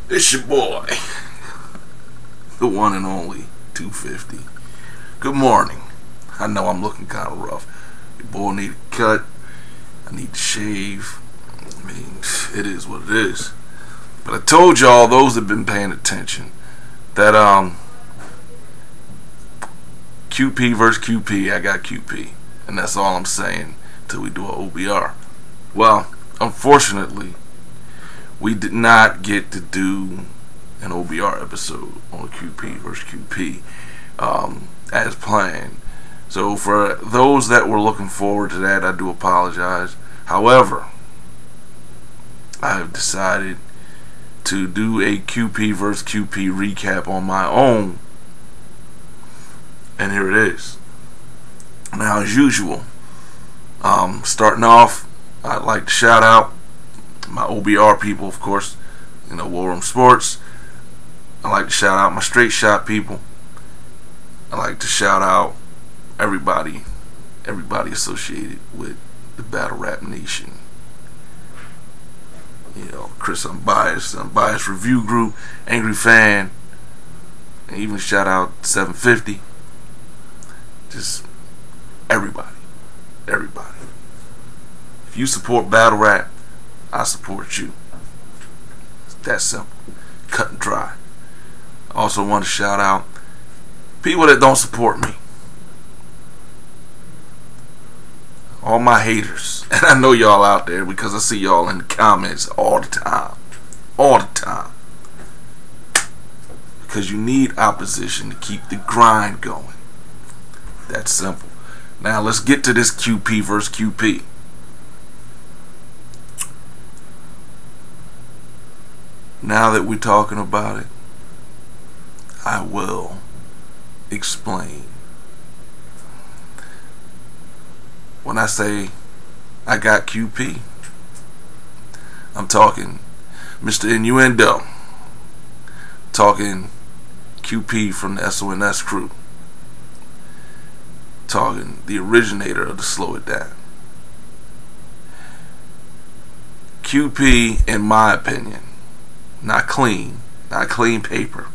It's your boy, the one and only 250. Good morning. I know I'm looking kind of rough. Your boy need a cut. I need to shave. I mean, it is what it is. But I told y'all, those that have been paying attention, that QP versus QP, I got QP. And that's all I'm saying till we do an OBR. Well, unfortunately, we did not get to do an OBR episode on QP versus QP as planned. So for those that were looking forward to that, I do apologize. However, I have decided to do a QP versus QP recap on my own, and here it is. Now, as usual, starting off, I'd like to shout out my OBR people, of course, War Room Sports. I like to shout out my Straight Shot people. I like to shout out everybody associated with the Battle Rap Nation. Chris Unbiased Review Group, Angry Fan, and even shout out 750. Just everybody. If you support battle rap, I support you. It's that simple. Cut and dry. I also want to shout out people that don't support me. All my haters. And I know y'all out there because I see y'all in the comments all the time. All the time. Because you need opposition to keep the grind going. That's simple. Now let's get to this QP versus QP. Now that we're talking about it, I will explain. When I say I got QP, I'm talking Mr. Innuendo, talking QP from the SONS crew, talking the originator of the Slow It Down. QP, in my opinion, not clean paper,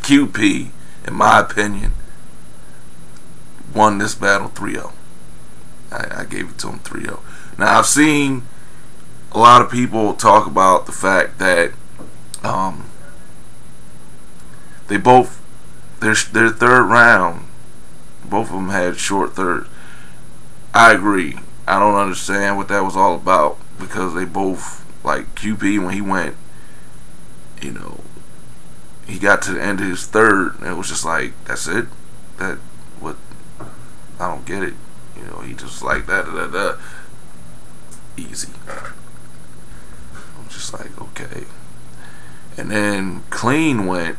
QP, in my opinion, won this battle 3-0. I gave it to him 3-0. Now, I've seen a lot of people talk about the fact that they both, their third round, both of them had short thirds. I agree. I don't understand what that was all about, because they both, like QP, when he went, he got to the end of his third, and it was just like, that's it? I don't get it. He just like that, easy. I'm just like, okay. And then Clean went,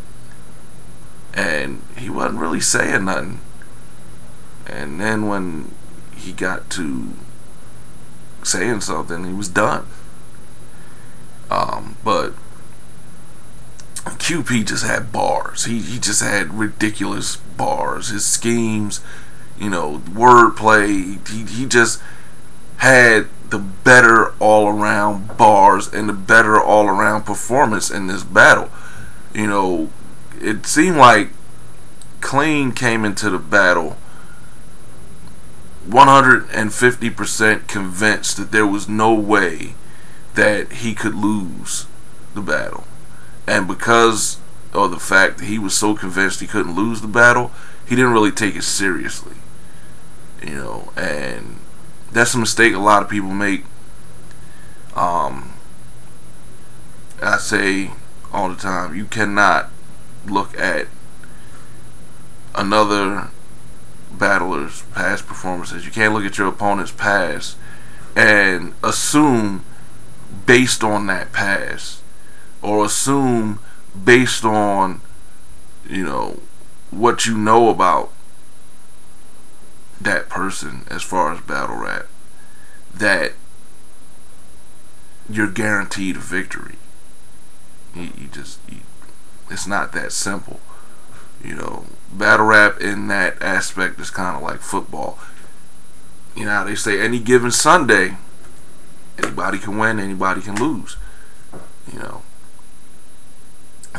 and he wasn't really saying nothing. And then when he got to saying something, he was done. But QP just had bars. He just had ridiculous bars. His schemes, wordplay. He just had the better all-around bars and the better all-around performance in this battle. It seemed like Clean came into the battle 150% convinced that there was no way that he could lose the battle. And because of the fact that he was so convinced he couldn't lose the battle, he didn't really take it seriously. And that's a mistake a lot of people make. I say all the time, you cannot look at another battler's past performances. You can't look at your opponent's past and assume based on that past, or assume based on what you know about that person as far as battle rap, that you're guaranteed a victory. It's not that simple. Battle rap in that aspect is kind of like football. How they say any given Sunday, anybody can win, anybody can lose.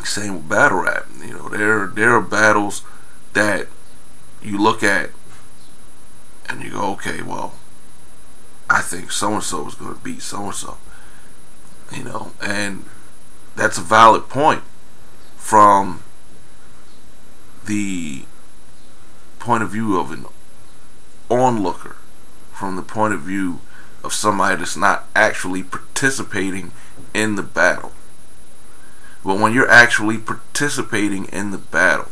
Same with battle rap. You know, there are battles that you look at and you go, okay, well, I think so and so is going to beat so and so. You know, and that's a valid point from the point of view of an onlooker, from the point of view of somebody that's not actually participating in the battle. But when you're actually participating in the battle,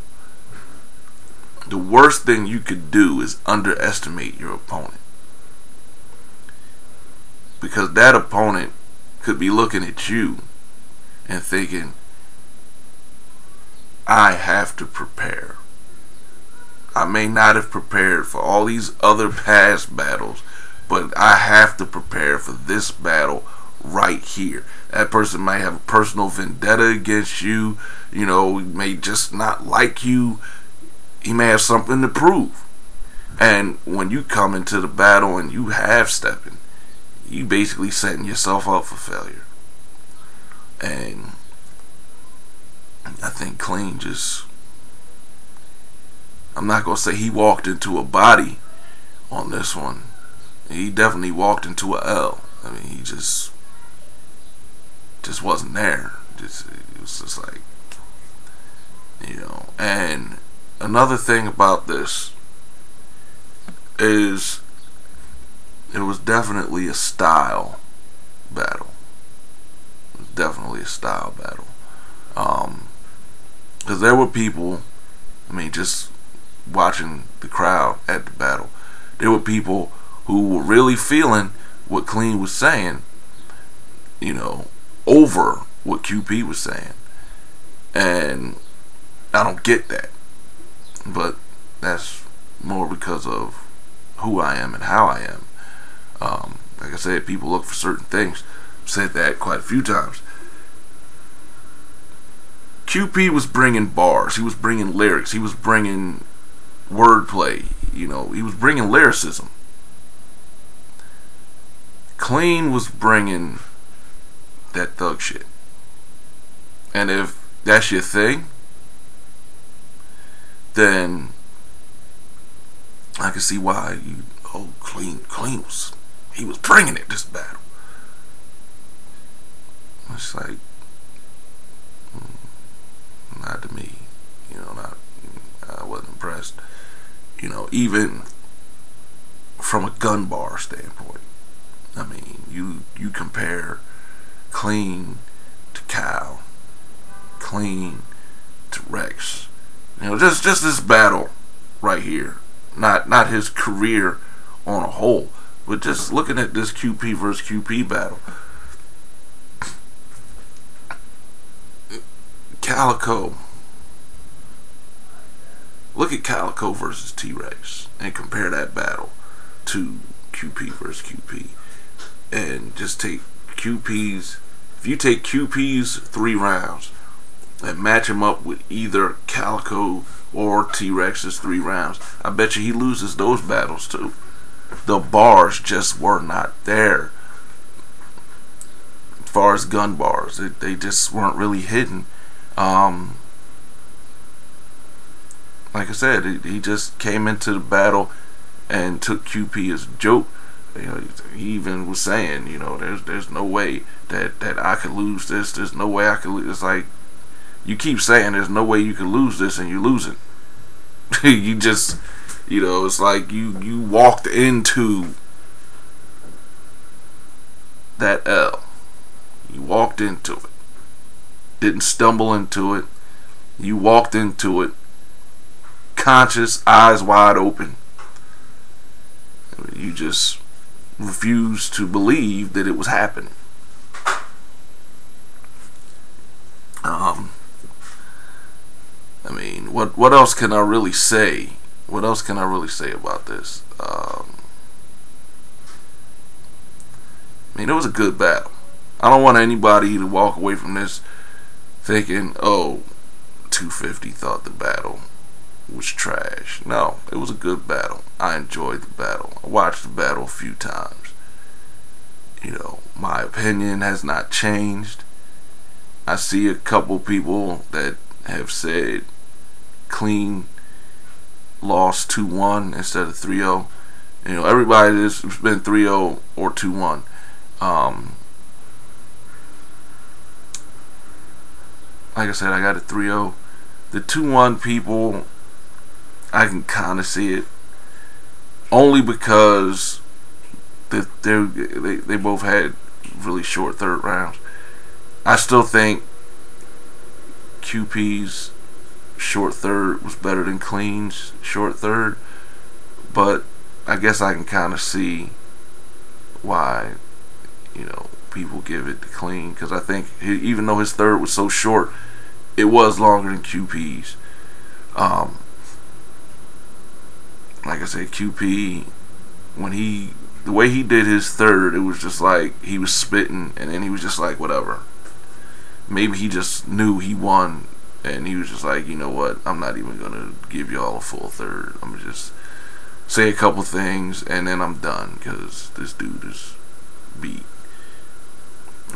the worst thing you could do is underestimate your opponent. Because that opponent could be looking at you and thinking, I have to prepare. I may not have prepared for all these other past battles, but I have to prepare for this battle right here. That person might have a personal vendetta against you. You know, he may just not like you. He may have something to prove. And when you come into the battle and you half stepping, you basically setting yourself up for failure. And I think Clean just, I'm not going to say he walked into a body on this one. He definitely walked into a L. I mean, he just wasn't there. It was just like, you know. And another thing about this is it was definitely a style battle. It was definitely a style battle. Because there were people, I mean, just watching the crowd at the battle, there were people who were really feeling what Clean was saying, you know, over what QP was saying. And I don't get that. But that's more because of who I am and how I am. Like I said, people look for certain things. I've said that quite a few times. QP was bringing bars. He was bringing lyrics. He was bringing wordplay. You know, he was bringing lyricism. Clean was bringing that thug shit. And if that's your thing, then I can see why you, Clean was, he was bringing it this battle. It's like, not to me, you know, I wasn't impressed. You know, even from a gun bar standpoint. I mean, you compare Clean to Cal, Clean to Rex. You know, just this battle right here. Not his career on a whole, but just looking at this QP versus QP battle. Calico. Look at Calico versus T-Rex and compare that battle to QP versus QP. And just take QP's, if you take QP's 3 rounds and match him up with either Calico or T-Rex's 3 rounds, I bet you he loses those battles too. The bars just were not there. As far as gun bars, they just weren't really hidden. Like I said, he just came into the battle and took QP as a joke. You know, he even was saying, you know, there's no way that I could lose this. There's no way I could lose. It's like, you keep saying there's no way you can lose this and you lose it. You just, you know, it's like you walked into that L. You walked into it. Didn't stumble into it. You walked into it conscious, eyes wide open. You just refused to believe that it was happening. I mean, what else can I really say? What else can I really say about this? I mean, it was a good battle. I don't want anybody to walk away from this thinking, oh, 250 thought the battle was trash. No, it was a good battle. I enjoyed the battle. I watched the battle a few times. You know, my opinion has not changed. I see a couple people that have said Clean lost 2-1 instead of 3-0. You know, everybody has been 3-0 or 2-1. Like I said, I got a 3-0. The 2-1 people, I can kind of see it, only because they both had really short third rounds. I still think QP's short third was better than Clean's short third, but I guess I can kind of see why, you know, people give it to Clean, because I think even though his third was so short, it was longer than QP's. Like I said, QP, when the way he did his third, it was just like he was spitting, and then he was just like, whatever. Maybe he just knew he won, and he was just like, you know what, I'm not even gonna give y'all a full third. I'm gonna just say a couple things, and then I'm done, because this dude is beat.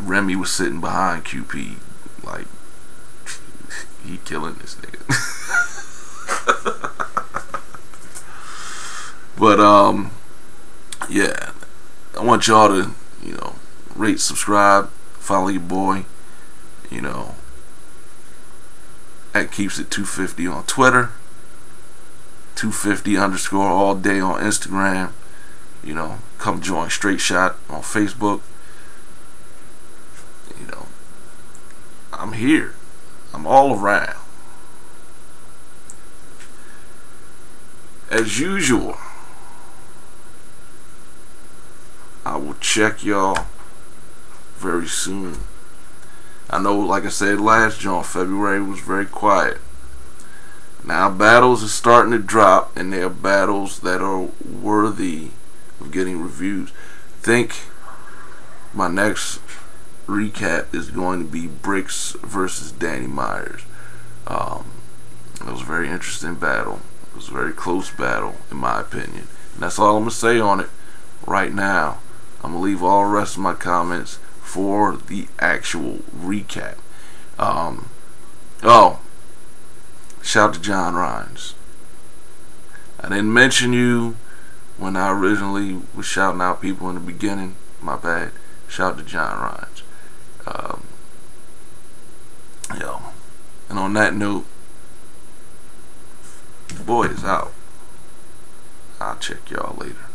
Remy was sitting behind QP, like, he killing this nigga. But yeah, I want y'all to, you know, rate, subscribe, follow your boy, you know, at Keeps It 250 on Twitter, 250_ all day on Instagram. You know, come join Straight Shot on Facebook. You know, I'm here. I'm all around. As usual, I will check y'all very soon. I know, like I said last John, February was very quiet. Now battles are starting to drop, and they are battles that are worthy of getting reviews. I think my next recap is going to be Bricks versus Danny Myers. It was a very interesting battle. It was a very close battle, in my opinion. And that's all I'm going to say on it right now. I'm going to leave all the rest of my comments for the actual recap. Oh, shout out to John Rhines. I didn't mention you when I originally was shouting out people in the beginning. My bad. Shout out to John Rhines. Yo, and on that note, the boy is out. I'll check y'all later.